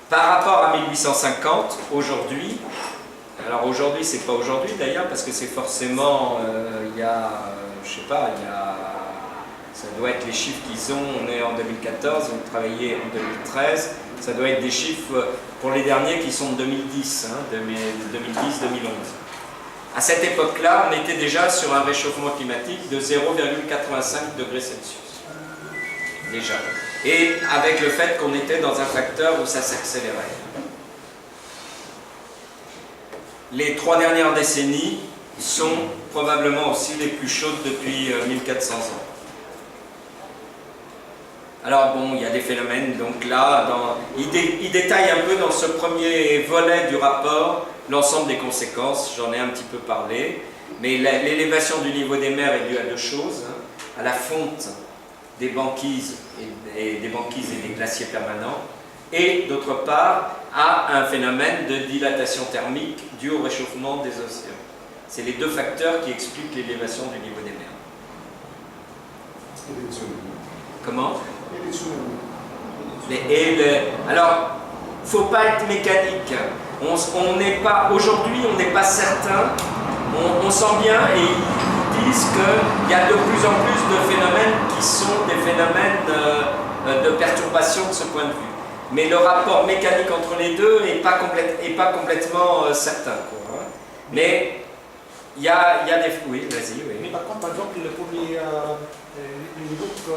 Par rapport à 1850, aujourd'hui, alors aujourd'hui, c'est pas aujourd'hui d'ailleurs, parce que c'est forcément, il y a, je sais pas, il y a, ça doit être les chiffres qu'ils ont, on est en 2014, ils ont travaillé en 2013, ça doit être des chiffres pour les derniers qui sont de 2010, hein, 2010-2011. À cette époque-là, on était déjà sur un réchauffement climatique de 0,85 degrés Celsius. Déjà. Et avec le fait qu'on était dans un facteur où ça s'accélérait. Les 3 dernières décennies sont probablement aussi les plus chaudes depuis 1400 ans. Alors bon, il y a des phénomènes, donc là, il détaille un peu dans ce premier volet du rapport l'ensemble des conséquences, j'en ai un petit peu parlé, mais l'élévation du niveau des mers est due à 2 choses, hein, à la fonte des banquises et des glaciers permanents, et d'autre part à un phénomène de dilatation thermique dû au réchauffement des océans. C'est les 2 facteurs qui expliquent l'élévation du niveau des mers. Comment? Alors, il ne faut pas être mécanique. On n'est pas, aujourd'hui, on n'est pas certain. On sent bien, et ils disent qu'il y a de plus en plus de phénomènes qui sont des phénomènes de perturbation de ce point de vue. Mais le rapport mécanique entre les deux n'est pas, complètement certain. Quoi, hein. Mais il y a des... Oui, vas-y. Oui. Mais par contre, par exemple, pour les groupes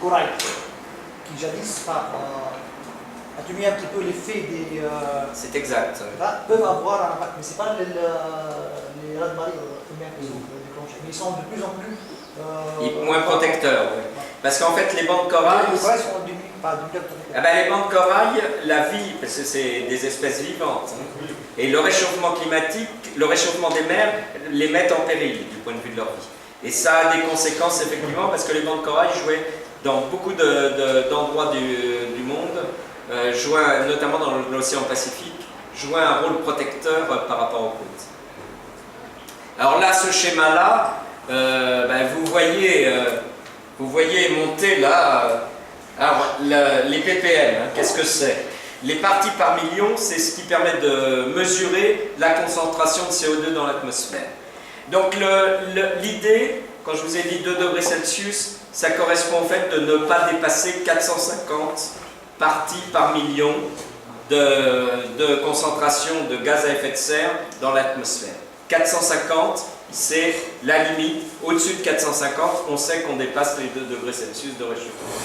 corail, qui jadis atténuer un petit peu l'effet des... c'est exact. Là, peuvent avoir un impact, mais ce n'est pas les raz-de-marée eux-mêmes qui sont déclenchés, mais ils sont de plus en plus... moins protecteurs, oui. Parce qu'en fait, les bancs de corail... Les corails sont les bancs de corail, la vie, parce que c'est des espèces vivantes, hein, et le réchauffement climatique, le réchauffement des mers, les met en péril du point de vue de leur vie. Et ça a des conséquences, effectivement, parce que les bancs de corail jouaient dans beaucoup d'endroits du monde, notamment dans l'océan Pacifique, jouaient un rôle protecteur par rapport aux côtes. Alors là, ce schéma-là, vous voyez monter là... Alors, les ppm, hein, qu'est-ce que c'est? Les parties par million, c'est ce qui permet de mesurer la concentration de CO2 dans l'atmosphère. Donc l'idée, quand je vous ai dit 2 degrés Celsius, ça correspond au fait de ne pas dépasser 450 parties par million de concentration de gaz à effet de serre dans l'atmosphère. 450, c'est la limite. Au-dessus de 450, on sait qu'on dépasse les 2 degrés Celsius de réchauffement.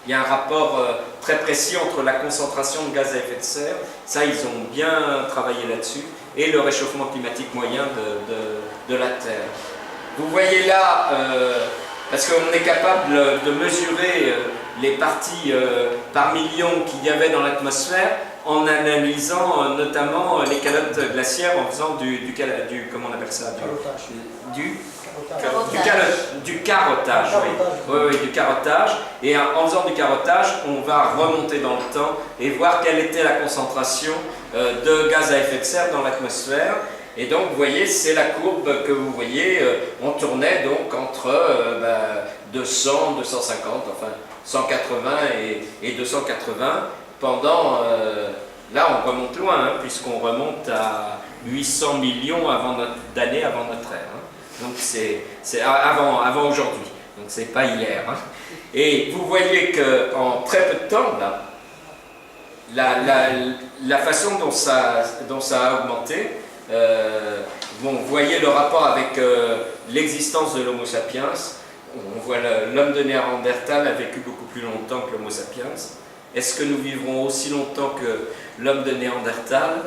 Il y a un rapport très précis entre la concentration de gaz à effet de serre, ça ils ont bien travaillé là-dessus, et le réchauffement climatique moyen de la Terre. Vous voyez là, parce qu'on est capable de mesurer les parties par million qu'il y avait dans l'atmosphère en analysant notamment les calottes glaciaires en faisant comment on appelle ça, du carottage, oui, du carottage. Et en faisant du carottage, on va remonter dans le temps et voir quelle était la concentration de gaz à effet de serre dans l'atmosphère. Et donc, vous voyez, c'est la courbe que vous voyez. On tournait donc entre 200, 250, enfin 180 et 280 pendant... là, on remonte loin, hein, puisqu'on remonte à 800 millions d'années avant notre ère. Hein. Donc c'est avant aujourd'hui, donc c'est pas hier. Hein. Et vous voyez qu'en très peu de temps, là, la façon dont ça a augmenté, vous voyez le rapport avec l'existence de l'Homo sapiens. On voit l'homme de Néandertal a vécu beaucoup plus longtemps que l'Homo sapiens. Est-ce que nous vivrons aussi longtemps que l'homme de Néandertal?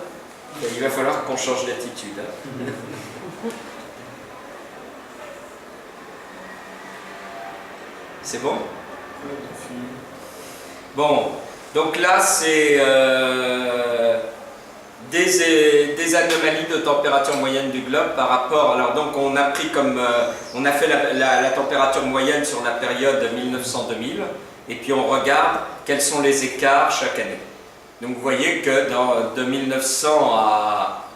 Il va falloir qu'on change d'attitude. Hein. C'est bon? Bon, donc là c'est des anomalies de température moyenne du globe par rapport... Alors donc on a pris on a fait la température moyenne sur la période 1900-2000 et puis on regarde quels sont les écarts chaque année. Donc vous voyez que de 1900 à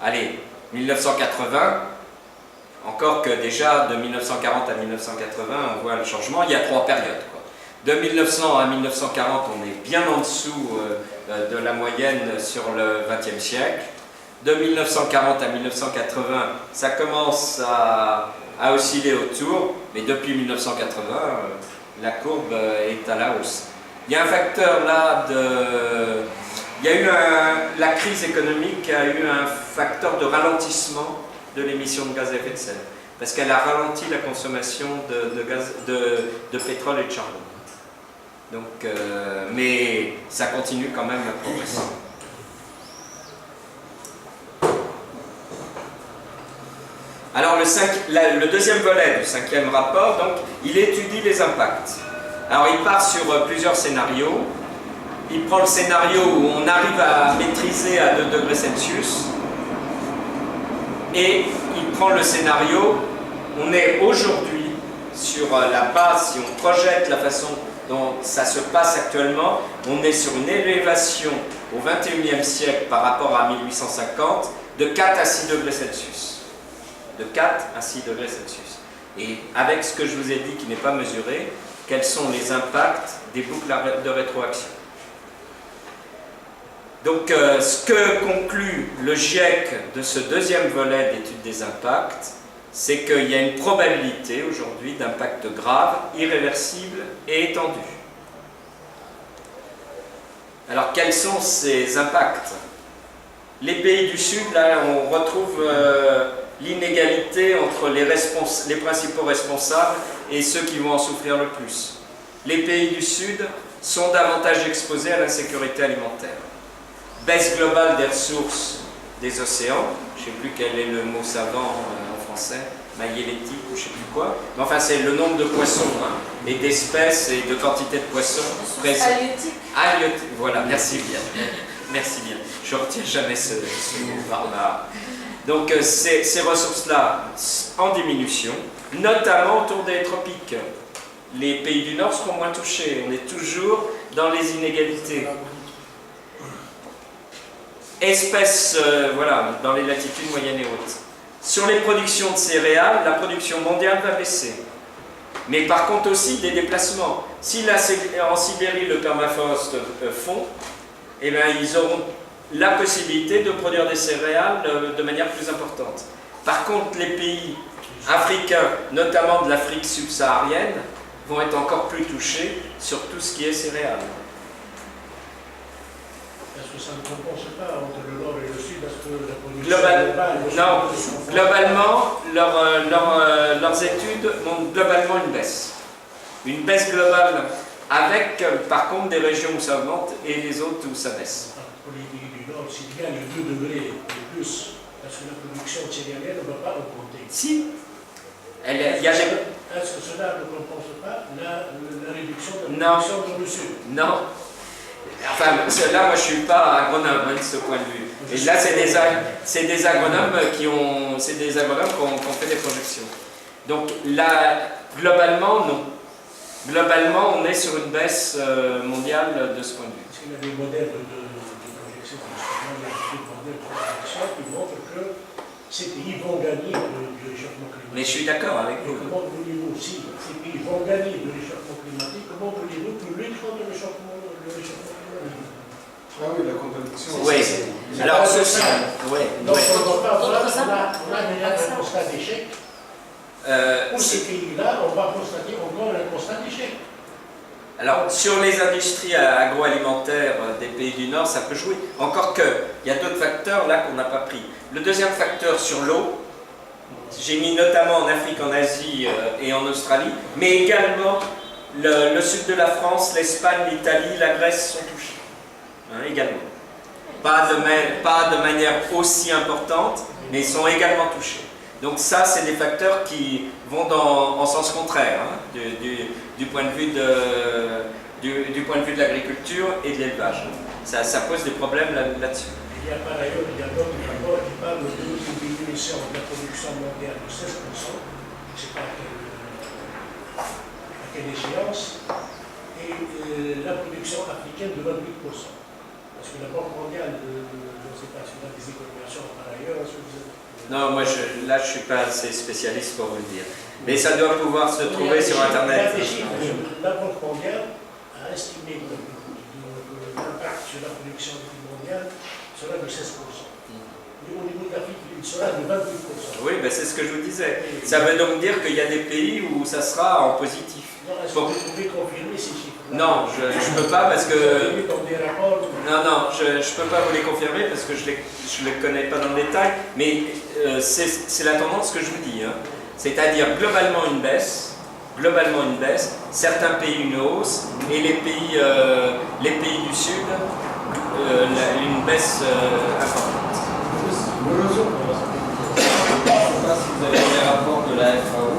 1980, encore que déjà de 1940 à 1980 on voit le changement, il y a 3 périodes. Quoi. De 1900 à 1940, on est bien en dessous de la moyenne sur le XXe siècle. De 1940 à 1980, ça commence à osciller autour, mais depuis 1980, la courbe est à la hausse. Il y a un facteur là il y a eu la crise économique a eu un facteur de ralentissement de l'émission de gaz à effet de serre, parce qu'elle a ralenti la consommation de pétrole et de charbon. Donc, mais ça continue quand même à progresser. Alors le deuxième volet du 5e rapport, donc, il étudie les impacts. Alors il part sur plusieurs scénarios. Il prend le scénario où on arrive à maîtriser à 2 degrés Celsius, et il prend le scénario, on est aujourd'hui sur la base, si on projette la façon dont ça se passe actuellement, on est sur une élévation au XXIe siècle par rapport à 1850 de 4 à 6 degrés Celsius. De 4 à 6 degrés Celsius. Et avec ce que je vous ai dit qui n'est pas mesuré, quels sont les impacts des boucles de rétroaction. Donc ce que conclut le GIEC de ce deuxième volet d'étude des impacts, c'est qu'il y a une probabilité aujourd'hui d'impact grave, irréversible et étendu. Alors quels sont ces impacts? Les pays du Sud, là on retrouve l'inégalité entre les principaux responsables et ceux qui vont en souffrir le plus. Les pays du Sud sont davantage exposés à l'insécurité alimentaire. Baisse globale des ressources des océans, je ne sais plus quel est le mot savant en français, maïélétique ou je ne sais plus quoi, mais enfin c'est le nombre de poissons et d'espèces et de quantité de poissons présents. Halieutique, voilà, merci bien. Merci bien, je ne retiens jamais ce mot barbare. Donc ces ressources-là en diminution, notamment autour des tropiques. Les pays du Nord seront moins touchés, on est toujours dans les inégalités. Espèces, voilà, dans les latitudes moyennes et hautes. Sur les productions de céréales, la production mondiale va baisser. Mais par contre aussi des déplacements. Si en Sibérie le permafrost fond, eh bien, ils auront la possibilité de produire des céréales de manière plus importante. Par contre, les pays africains, notamment de l'Afrique subsaharienne, vont être encore plus touchés sur tout ce qui est céréales. Est-ce que ça ne compense pas entre le nord et le sud? Parce que la production non, globalement, leurs études montrent globalement une baisse. Une baisse globale, avec par contre des régions où ça augmente et les autres où ça baisse. Pour les pays du nord, s'il y a les 2 degrés et plus, parce que la production céréalière ne va pas augmenter. Si. Est-ce que cela ne compense pas la réduction de la production dans le sud? Non. Enfin, là, moi, je ne suis pas agronome de ce point de vue. Et là, c'est des agronomes qui ont fait des projections. Donc là, globalement, non. Globalement, on est sur une baisse mondiale de ce point de vue. Est-ce qu'il y a des modèles de projection, qui montrent que ces pays vont gagner de réchauffement climatique? Mais je suis d'accord avec vous. Comment voulez-vous, si ces pays vont gagner de réchauffement climatique, comment voulez-vous que lutter contre le réchauffement climatique? Ah oui, la contradiction. Oui. Alors, ceci. Oui. Donc, on a déjà un constat d'échec. Pour ces pays-là, on va constater encore un constat d'échec. Alors, sur les industries agroalimentaires des pays du Nord, ça peut jouer. Encore que, il y a d'autres facteurs là qu'on n'a pas pris. Le deuxième facteur sur l'eau, j'ai mis notamment en Afrique, en Asie et en Australie, mais également le sud de la France, l'Espagne, l'Italie, la Grèce sont touchés. Également. Pas de manière aussi importante, mais ils sont également touchés. Donc ça, c'est des facteurs qui vont en sens contraire du point de vue de l'agriculture et de l'élevage. Ça pose des problèmes là-dessus. Il y a par ailleurs d'autres rapports qui parlent d'une diminution de la production mondiale de 16%, je ne sais pas à quelle échéance, et la production africaine de 28%. Parce que la Banque mondiale, je ne sais pas si on a des évaluations par ailleurs. Non, moi là je ne suis pas assez spécialiste pour vous le dire. Mais ça doit pouvoir se trouver sur Internet. La Banque mondiale estimé que l'impact sur la production mondiale sera de 16%. Mais au niveau de l'Afrique, il sera de 28%. Oui, ben c'est ce que je vous disais. Ça veut donc dire qu'il y a des pays où ça sera en positif. Non, est-ce que vous pouvez confirmer ces chiffres? Non, je ne peux pas parce que... Comme des rapports, Non, je ne peux pas vous les confirmer parce que je ne les connais pas dans le détail, mais c'est la tendance que je vous dis. Hein. C'est-à-dire globalement une baisse, certains pays une hausse, et les pays du Sud, une baisse importante. Je ne sais pas si vous avez les rapports de la FAO.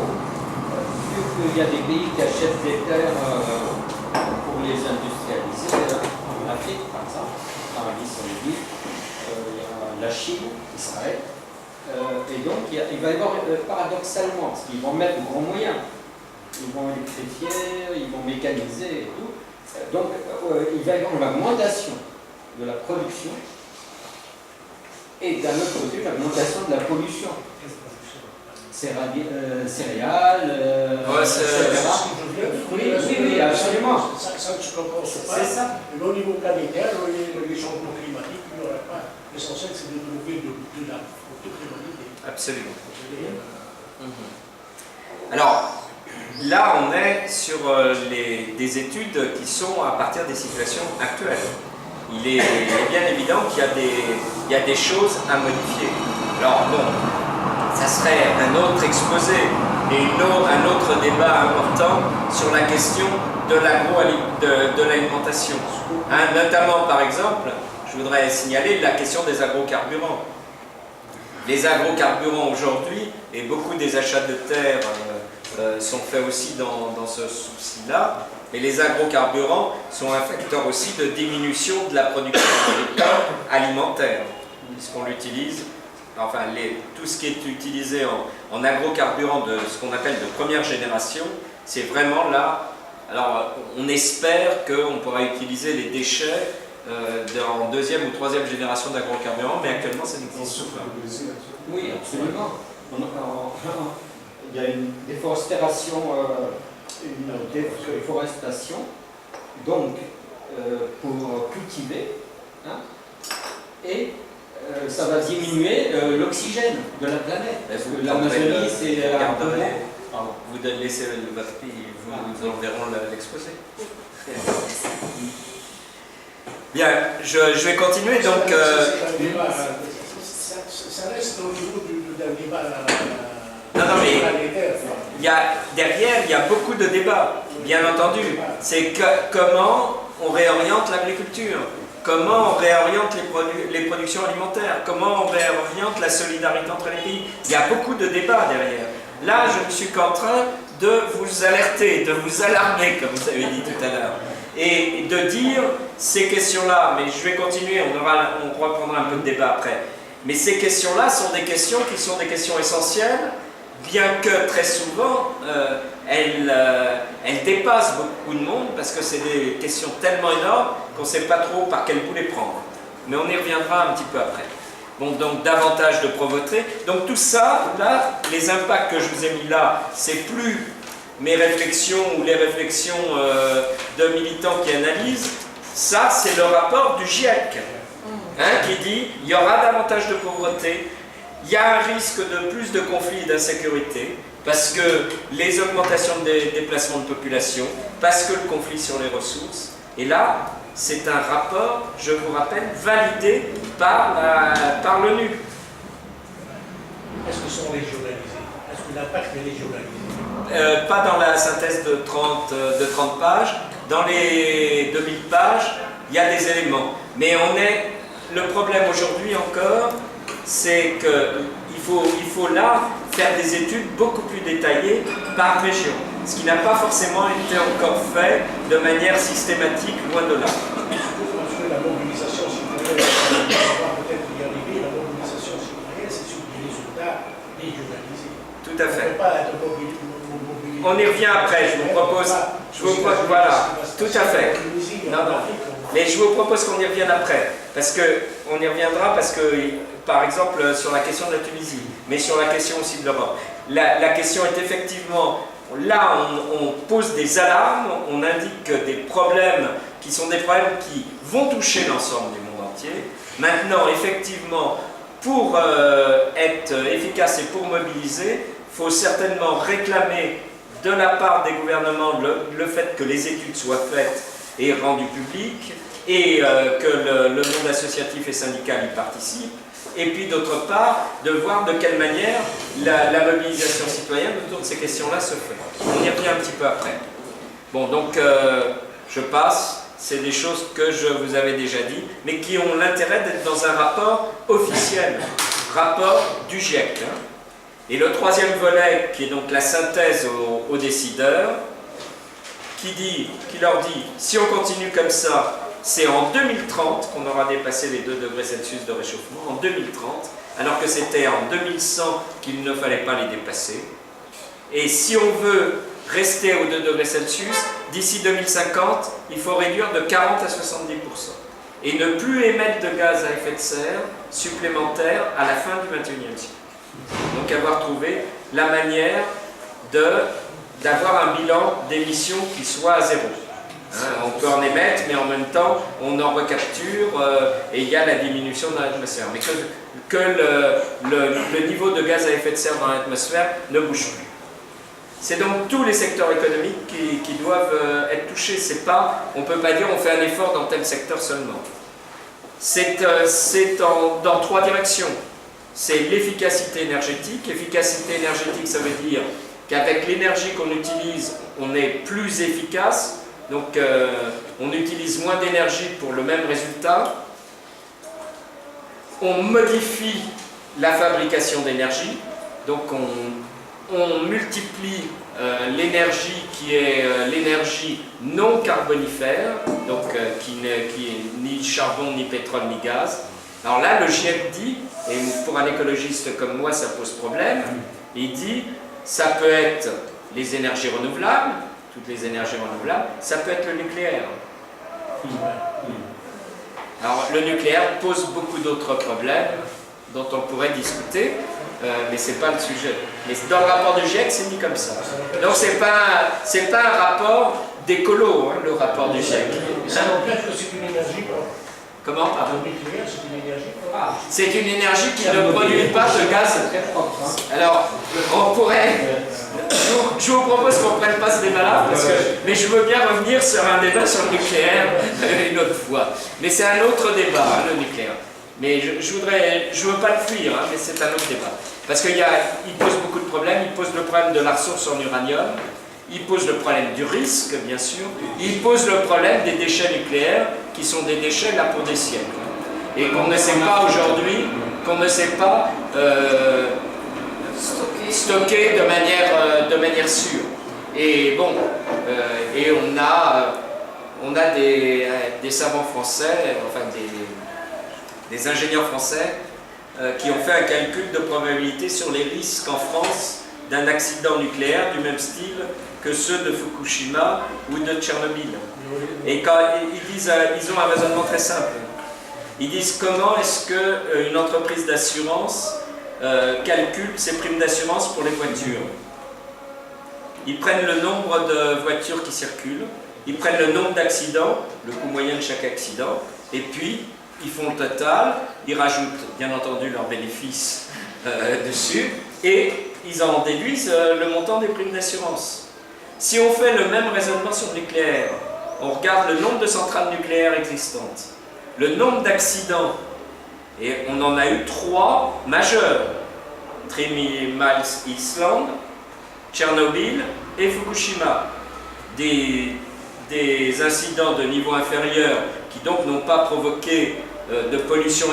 Vu qu'il y a des pays qui achètent des terres pour les industrialiser, en Afrique par exemple, en Arabie Saoudite, il y a la Chine, Israël, et donc il va y avoir paradoxalement, parce qu'ils vont mettre de grands moyens, ils vont électrifier, ils vont mécaniser et tout, donc il va y avoir une augmentation de la production et d'un autre côté l'augmentation de la pollution. Céréales, etc. Oui, absolument. Ça ne se compense pas. C'est ça. Mais au niveau planétaire, les changements climatiques, il n'y aura pas. L'essentiel, c'est de trouver de la pour toute l'humanité. Absolument. Alors, là, on est sur des études qui sont à partir des situations actuelles. Il est bien évident qu'il y a des choses à modifier. Alors, bon, ça serait un autre exposé et un autre débat important sur la question de l'alimentation. Hein, notamment, par exemple, je voudrais signaler la question des agrocarburants. Les agrocarburants aujourd'hui, et beaucoup des achats de terre sont faits aussi dans ce souci-là, et les agrocarburants sont un facteur aussi de diminution de la production alimentaire, puisqu'on l'utilise. Enfin, tout ce qui est utilisé en agrocarburant de ce qu'on appelle de première génération, c'est vraiment là. Alors, on espère qu'on pourra utiliser les déchets en deuxième ou troisième génération d'agrocarburant, mais actuellement, ça n'existe pas. Oui, absolument. Il y a une déforestation, donc pour cultiver, hein, et ça va diminuer l'oxygène de la planète. Parce que l'Amazonie, c'est un peu... Vous laissez votre pays, vous enverrons l'exposé. Bien, je vais continuer donc. Ça reste au niveau d'un débat. Non, mais derrière, il y a beaucoup de débats, bien entendu. C'est comment on réoriente l'agriculture. Comment on réoriente les productions alimentaires? Comment on réoriente la solidarité entre les pays? Il y a beaucoup de débats derrière. Là, je ne suis qu'en train de vous alerter, de vous alarmer, comme vous avez dit tout à l'heure, et de dire ces questions-là, mais je vais continuer, on reprendra un peu de débat après. Mais ces questions-là sont des questions qui sont des questions essentielles, bien que très souvent, elles dépassent beaucoup de monde, parce que c'est des questions tellement énormes qu'on ne sait pas trop par quel bout les prendre. Mais on y reviendra un petit peu après. Bon, donc davantage de pauvreté. Donc tout ça, là, les impacts que je vous ai mis là, c'est plus mes réflexions ou les réflexions de militants qui analysent. Ça, c'est le rapport du GIEC, hein, qui dit il y aura davantage de pauvreté, il y a un risque de plus de conflits et d'insécurité, parce que les augmentations des déplacements de population, parce que le conflit sur les ressources. Et là, c'est un rapport, je vous rappelle, validé par l'ONU. Est-ce que sont régionalisés? Est-ce que l'impact est régionalisé? Pas dans la synthèse de 30 pages. Dans les 2000 pages, il y a des éléments. Mais le problème aujourd'hui encore, c'est qu'il faut là faire des études beaucoup plus détaillées par région, ce qui n'a pas forcément été encore fait de manière systématique, loin de là. Parce que la mobilisation citoyenne, on va peut-être y arriver, la mobilisation citoyenne, c'est sur des résultats régionalisés. Tout à fait. On ne peut pas être mobilisé. On y revient après, je vous propose, voilà, tout à fait. Non. Mais je vous propose qu'on y revienne après, parce qu'on y reviendra parce que, par exemple, sur la question de la Tunisie, mais sur la question aussi de l'Europe. La question est effectivement là, on pose des alarmes, on indique des problèmes qui sont des problèmes qui vont toucher l'ensemble du monde entier. Maintenant, effectivement, pour être efficace et pour mobiliser, il faut certainement réclamer de la part des gouvernements le fait que les études soient faites et rendues publiques et que le monde associatif et syndical y participe. Et puis d'autre part, de voir de quelle manière la mobilisation citoyenne autour de ces questions-là se fait. On y revient un petit peu après. Bon, donc je passe. C'est des choses que je vous avais déjà dit, mais qui ont l'intérêt d'être dans un rapport officiel, rapport du GIEC. Et le troisième volet, qui est donc la synthèse aux décideurs, qui leur dit, si on continue comme ça, c'est en 2030 qu'on aura dépassé les 2 degrés Celsius de réchauffement, en 2030, alors que c'était en 2100 qu'il ne fallait pas les dépasser. Et si on veut rester aux 2 degrés Celsius, d'ici 2050, il faut réduire de 40 à 70% et ne plus émettre de gaz à effet de serre supplémentaires à la fin du XXIe siècle. Donc avoir trouvé la manière d'avoir un bilan d'émissions qui soit à zéro. On peut en émettre, mais en même temps, on en recapture et il y a la diminution dans l'atmosphère. Mais que le niveau de gaz à effet de serre dans l'atmosphère ne bouge plus. C'est donc tous les secteurs économiques qui doivent être touchés. C'est pas, on ne peut pas dire on fait un effort dans tel secteur seulement. C'est dans 3 directions. C'est l'efficacité énergétique. Efficacité énergétique, ça veut dire qu'avec l'énergie qu'on utilise, on est plus efficace. Donc on utilise moins d'énergie pour le même résultat. On modifie la fabrication d'énergie. Donc on multiplie l'énergie qui est l'énergie non carbonifère, donc qui n'est ni charbon, ni pétrole, ni gaz. Alors là, le GIEC dit, et pour un écologiste comme moi, ça pose problème, il dit, ça peut être les énergies renouvelables, toutes les énergies renouvelables, ça peut être le nucléaire. Alors le nucléaire pose beaucoup d'autres problèmes dont on pourrait discuter, mais ce n'est pas le sujet. Mais dans le rapport du GIEC, c'est mis comme ça. Donc c'est pas un rapport d'écolo, hein, le rapport du GIEC. Ça n'empêche que c'est une énergie. Comment? Le nucléaire, c'est une énergie. C'est une énergie qui ne produit pas de gaz. Alors, on pourrait... Je vous propose qu'on ne prenne pas ce débat-là, mais je veux bien revenir sur un débat sur le nucléaire une autre fois. Mais c'est un autre débat, hein, le nucléaire. Mais je veux pas le fuir, hein, mais c'est un autre débat. Parce qu'il pose beaucoup de problèmes. Il pose le problème de la ressource en uranium. Il pose le problème du risque, bien sûr. Il pose le problème des déchets nucléaires, qui sont des déchets là pour des siècles. Et qu'on ne sait pas aujourd'hui, qu'on ne sait pas stocker de manière sûre. Et bon, et on a des savants français, enfin des ingénieurs français, qui ont fait un calcul de probabilité sur les risques en France d'un accident nucléaire du même style que ceux de Fukushima ou de Tchernobyl. Et quand ils ont un raisonnement très simple. Ils disent comment est-ce qu'une entreprise d'assurance calcule ses primes d'assurance pour les voitures. Ils prennent le nombre de voitures qui circulent, ils prennent le nombre d'accidents, le coût moyen de chaque accident, et puis ils font le total, ils rajoutent bien entendu leurs bénéfices dessus, et ils en déduisent le montant des primes d'assurance. Si on fait le même raisonnement sur le nucléaire, on regarde le nombre de centrales nucléaires existantes, le nombre d'accidents, et on en a eu 3 majeurs, Three Mile Island, Tchernobyl et Fukushima. Des incidents de niveau inférieur qui donc n'ont pas provoqué de pollution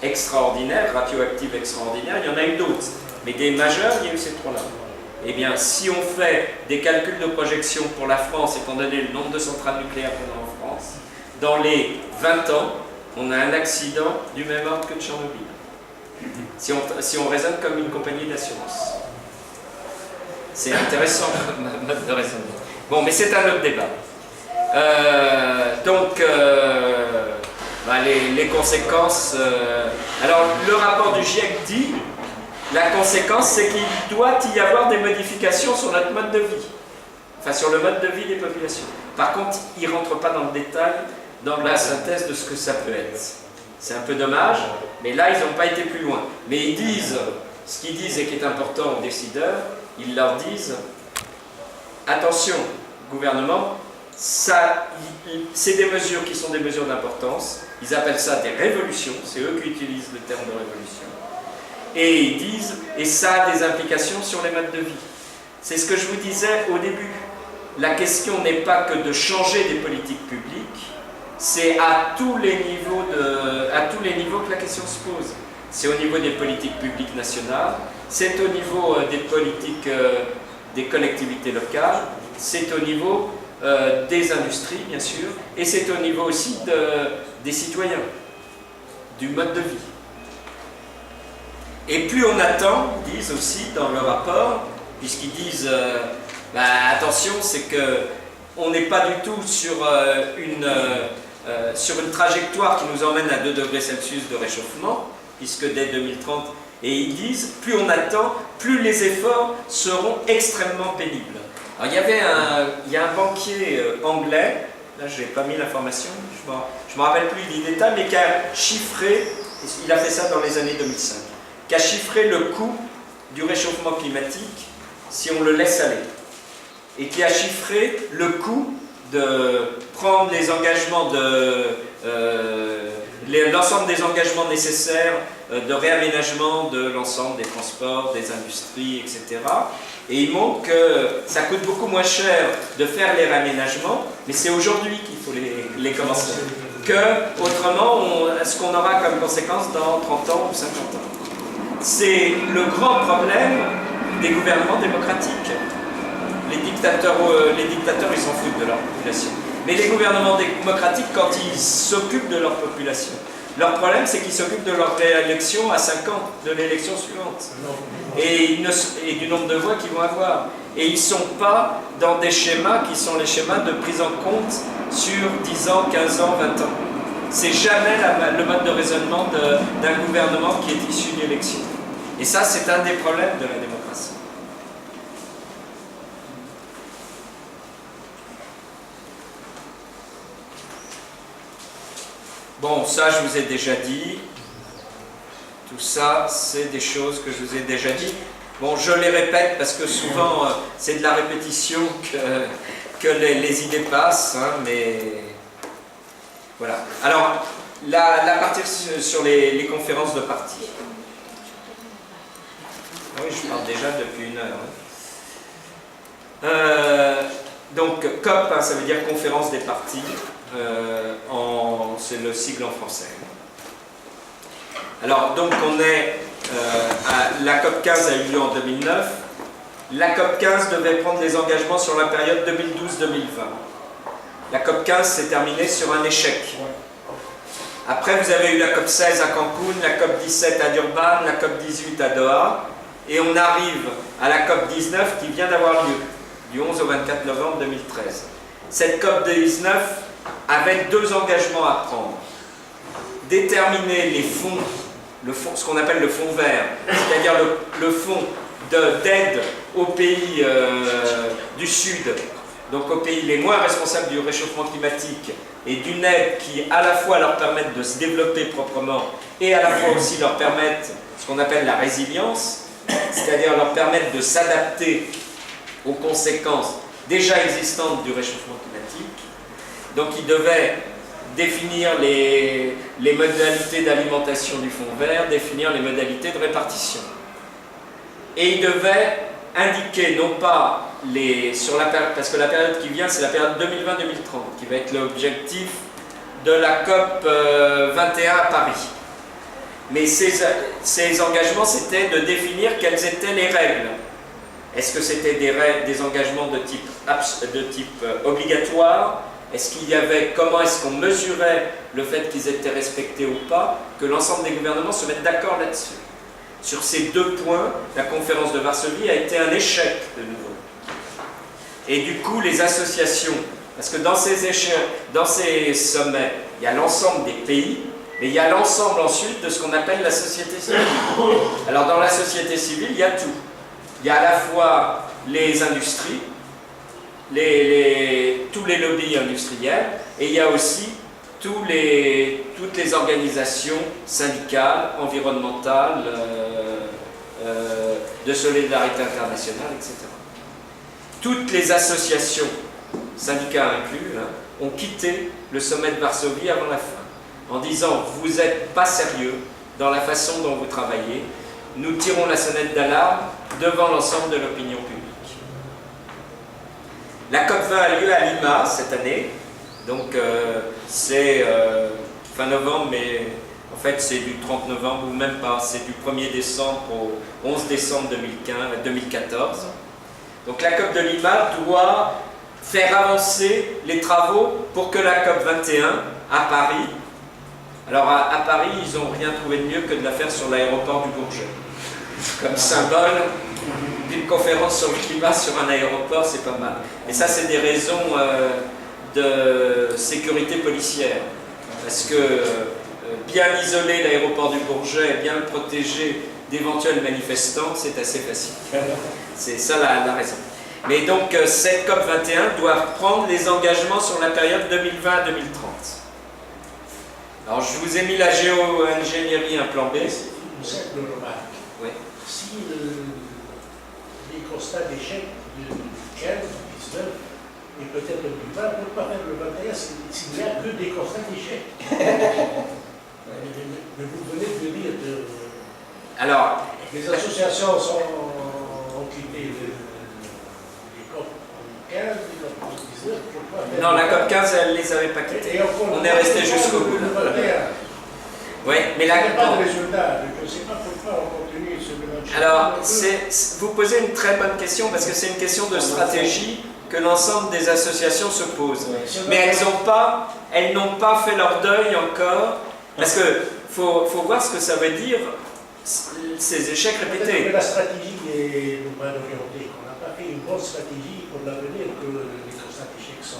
extraordinaire, radioactive extraordinaire, il y en a eu d'autres. Mais des majeurs, il y a eu ces 3-là. Eh bien, si on fait des calculs de projection pour la France et qu'on donne le nombre de centrales nucléaires qu'on a en France, dans les 20 ans, on a un accident du même ordre que Tchernobyl. Si on raisonne comme une compagnie d'assurance. C'est intéressant comme mode de raisonnement. Bon, mais c'est un autre débat. Les conséquences... alors, le rapport du GIEC dit La conséquence, c'est qu'il doit y avoir des modifications sur notre mode de vie, enfin sur le mode de vie des populations. Par contre, ils ne rentrent pas dans le détail, dans la synthèse de ce que ça peut être. C'est un peu dommage, mais là, ils n'ont pas été plus loin. Mais ils disent, ce qu'ils disent et qui est important aux décideurs, ils leur disent, attention, gouvernement, c'est des mesures qui sont des mesures d'importance, ils appellent ça des révolutions, c'est eux qui utilisent le terme de révolution. Et ils disent, et ça a des implications sur les modes de vie. C'est ce que je vous disais au début. La question n'est pas que de changer des politiques publiques, c'est à tous les niveaux que la question se pose. C'est au niveau des politiques publiques nationales, c'est au niveau des politiques des collectivités locales, c'est au niveau des industries, bien sûr, et c'est au niveau aussi des citoyens, du mode de vie. Et plus on attend, ils disent aussi dans le rapport, puisqu'ils disent attention, c'est qu'on n'est pas du tout sur une trajectoire qui nous emmène à 2 degrés Celsius de réchauffement, puisque dès 2030, et ils disent, plus on attend, plus les efforts seront extrêmement pénibles. Alors il y a un banquier anglais, là je n'ai pas mis l'information, je ne me rappelle plus les détails, mais qui a chiffré, il a fait ça dans les années 2005, qui a chiffré le coût du réchauffement climatique si on le laisse aller, et qui a chiffré le coût de prendre les engagements l'ensemble des engagements nécessaires de réaménagement de l'ensemble des transports, des industries, etc. Et il montre que ça coûte beaucoup moins cher de faire les réaménagements, mais c'est aujourd'hui qu'il faut les commencer, que autrement, ce qu'on aura comme conséquence dans 30 ans ou 50 ans. C'est le grand problème des gouvernements démocratiques. Les dictateurs, ils s'en foutent de leur population. Mais les gouvernements démocratiques, quand ils s'occupent de leur population, leur problème, c'est qu'ils s'occupent de leur réélection à 5 ans, de l'élection suivante, et du nombre de voix qu'ils vont avoir. Et ils ne sont pas dans des schémas qui sont les schémas de prise en compte sur 10 ans, 15 ans, 20 ans. C'est jamais le mode de raisonnement d'un gouvernement qui est issu d'élection. Et ça, c'est un des problèmes de la démocratie. Bon, ça, je vous ai déjà dit. Tout ça, c'est des choses que je vous ai déjà dit. Bon, je les répète parce que souvent, c'est de la répétition que les idées passent, hein, mais voilà. Alors, la partie sur les conférences de parti. Ah oui, je parle déjà depuis 1 heure. Hein. Donc, COP, hein, ça veut dire conférence des partis. C'est le sigle en français. Alors, donc, la COP 15 a eu lieu en 2009. La COP 15 devait prendre des engagements sur la période 2012-2020. La COP 15 s'est terminée sur un échec. Après, vous avez eu la COP 16 à Cancun, la COP 17 à Durban, la COP 18 à Doha, et on arrive à la COP 19 qui vient d'avoir lieu, du 11 au 24 novembre 2013. Cette COP 19 avait 2 engagements à prendre. Déterminer les fonds, ce qu'on appelle le fonds vert, c'est-à-dire le fonds d'aide aux pays du Sud, donc aux pays les moins responsables du réchauffement climatique, et d'une aide qui à la fois leur permette de se développer proprement et à la fois aussi leur permette ce qu'on appelle la résilience, c'est-à-dire leur permettre de s'adapter aux conséquences déjà existantes du réchauffement climatique. Donc ils devaient définir les modalités d'alimentation du fonds vert, définir les modalités de répartition. Et ils devaient indiquer non pas parce que la période qui vient, c'est la période 2020-2030, qui va être l'objectif de la COP 21 à Paris. Mais ces engagements, c'était de définir quelles étaient les règles. Est-ce que c'était des engagements de type obligatoire? Comment est-ce qu'on mesurait le fait qu'ils étaient respectés ou pas? Que l'ensemble des gouvernements se mettent d'accord là-dessus. Sur ces 2 points, la conférence de Varsovie a été un échec de nouveau. Et du coup, les associations, parce que dans ces sommets, il y a l'ensemble des pays, Mais il y a l'ensemble ensuite de ce qu'on appelle la société civile. Alors dans la société civile, il y a tout. Il y a à la fois les industries, tous les lobbies industriels, et il y a aussi toutes les organisations syndicales, environnementales, de solidarité internationale, etc. Toutes les associations, syndicats inclus, ont quitté le sommet de Varsovie avant la fin, en disant « vous n'êtes pas sérieux dans la façon dont vous travaillez, nous tirons la sonnette d'alarme devant l'ensemble de l'opinion publique ». La COP20 a lieu à Lima cette année, donc c'est fin novembre, mais en fait c'est du 30 novembre ou même pas, c'est du 1er décembre au 11 décembre 2014. Donc la COP de Lima doit faire avancer les travaux pour que la COP 21 à Paris, alors à Paris ils n'ont rien trouvé de mieux que de la faire sur l'aéroport du Bourget. Comme symbole d'une conférence sur le climat sur un aéroport, c'est pas mal. Et ça c'est des raisons de sécurité policière. Parce que bien isoler l'aéroport du Bourget, bien le protéger d'éventuels manifestants, c'est assez facile. C'est ça la raison. Mais donc cette COP21 doit prendre les engagements sur la période 2020 à 2030. Alors je vous ai mis la géo-ingénierie, un plan B. Une simple remarque. Oui. Si les constats d'échec du 15, du 19 et peut-être du 20, pourquoi pas faire le 21 s'il n'y a que des constats d'échec? Mais vous venez de dire que Alors, les associations ont quitté les COP 15, les COP 19, pourquoi faire non, la COP 15, elle ne les avait pas quittés. On est resté jusqu'au bout. Oui, mais il n'y a pas la... de résultat. Je ne sais pas pourquoi on continue ce mélange. Alors, vous posez une très bonne question parce que c'est une question de stratégie que l'ensemble des associations se posent. Mais elles n'ont pas fait leur deuil encore, parce que faut voir ce que ça veut dire, ces échecs répétés. Peut-être que la stratégie est mal orientée, qu'on n'a pas fait une bonne stratégie pour l'avenir, que les constats d'échec sont...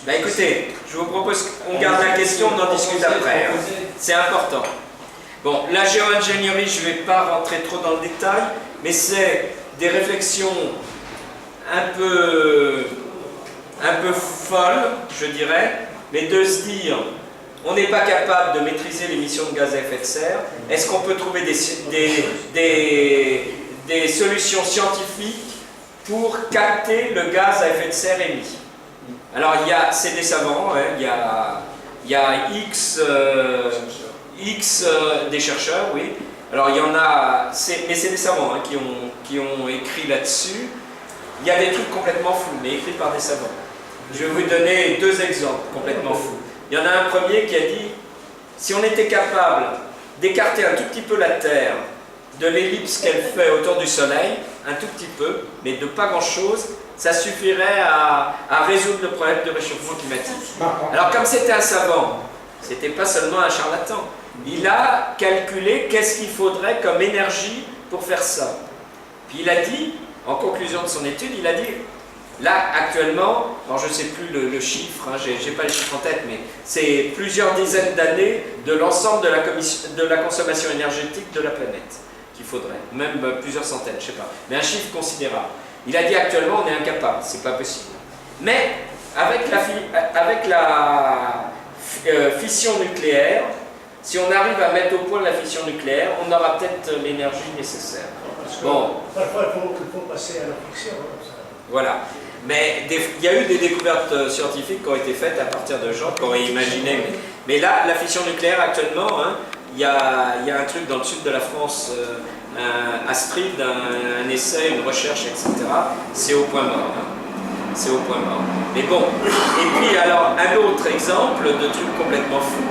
Ben écoutez, je vous propose qu'on garde la question, on en discute après. Hein. C'est important. Bon, la géo-ingénierie, je ne vais pas rentrer trop dans le détail, mais c'est des réflexions un peu folles, je dirais, mais de se dire, on n'est pas capable de maîtriser l'émission de gaz à effet de serre, est-ce qu'on peut trouver des solutions scientifiques pour capter le gaz à effet de serre émis? Alors, c'est des savants, hein, il y a X des chercheurs, oui. Alors, il y en a, mais c'est des savants hein, qui ont écrit là-dessus. Il y a des trucs complètement fous, mais écrits par des savants. Je vais vous donner deux exemples complètement fous. Il y en a un premier qui a dit, si on était capable d'écarter un tout petit peu la Terre de l'ellipse qu'elle fait autour du Soleil, un tout petit peu, mais de pas grand-chose, ça suffirait à résoudre le problème de réchauffement climatique. Alors comme c'était un savant, c'était pas seulement un charlatan, il a calculé qu'est-ce qu'il faudrait comme énergie pour faire ça. Puis il a dit, en conclusion de son étude, il a dit, là actuellement, alors je ne sais plus le chiffre, hein, j'ai pas les chiffres en tête, mais c'est plusieurs dizaines d'années de l'ensemble de la consommation énergétique de la planète qu'il faudrait, même plusieurs centaines, je ne sais pas, mais un chiffre considérable. Il a dit actuellement on est incapable, c'est pas possible. Mais avec la fission nucléaire, si on arrive à mettre au point la fission nucléaire, on aura peut-être l'énergie nécessaire. Bon. Parfois il faut passer à la fiction. Voilà. Mais il y a eu des découvertes scientifiques qui ont été faites à partir de gens qui ont imaginé. Mais là, la fission nucléaire actuellement, hein, il y a un truc dans le sud de la France, Astrid, un essai, une recherche, etc. C'est au point mort. Hein. C'est au point mort. Mais bon. Et puis alors, un autre exemple de truc complètement fou.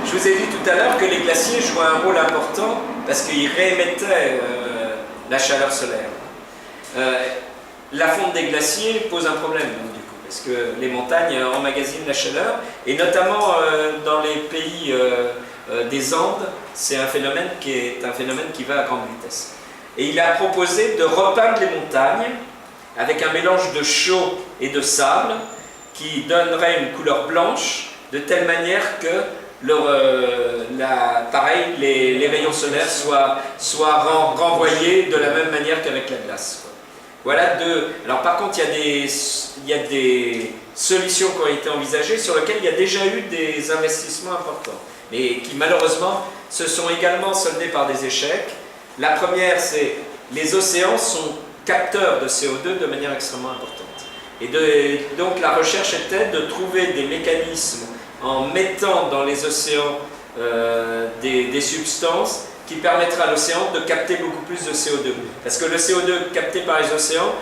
Je vous ai dit tout à l'heure que les glaciers jouaient un rôle important parce qu'ils réémettaient la chaleur solaire. La fonte des glaciers pose un problème, donc, du coup, parce que les montagnes emmagasinent la chaleur, et notamment dans les pays des Andes, c'est un phénomène qui va à grande vitesse. Et il a proposé de repeindre les montagnes avec un mélange de chaux et de sable qui donnerait une couleur blanche, de telle manière que pareil, les rayons solaires soient renvoyés de la même manière qu'avec la glace, quoi. Voilà deux. Alors par contre, il y a des solutions qui ont été envisagées sur lesquelles il y a déjà eu des investissements importants, mais qui malheureusement se sont également soldés par des échecs. La première, c'est les océans sont capteurs de CO2 de manière extrêmement importante. Et donc la recherche était de trouver des mécanismes en mettant dans les océans des substances qui permettraient à l'océan de capter beaucoup plus de CO2. Parce que le CO2 capté par les océans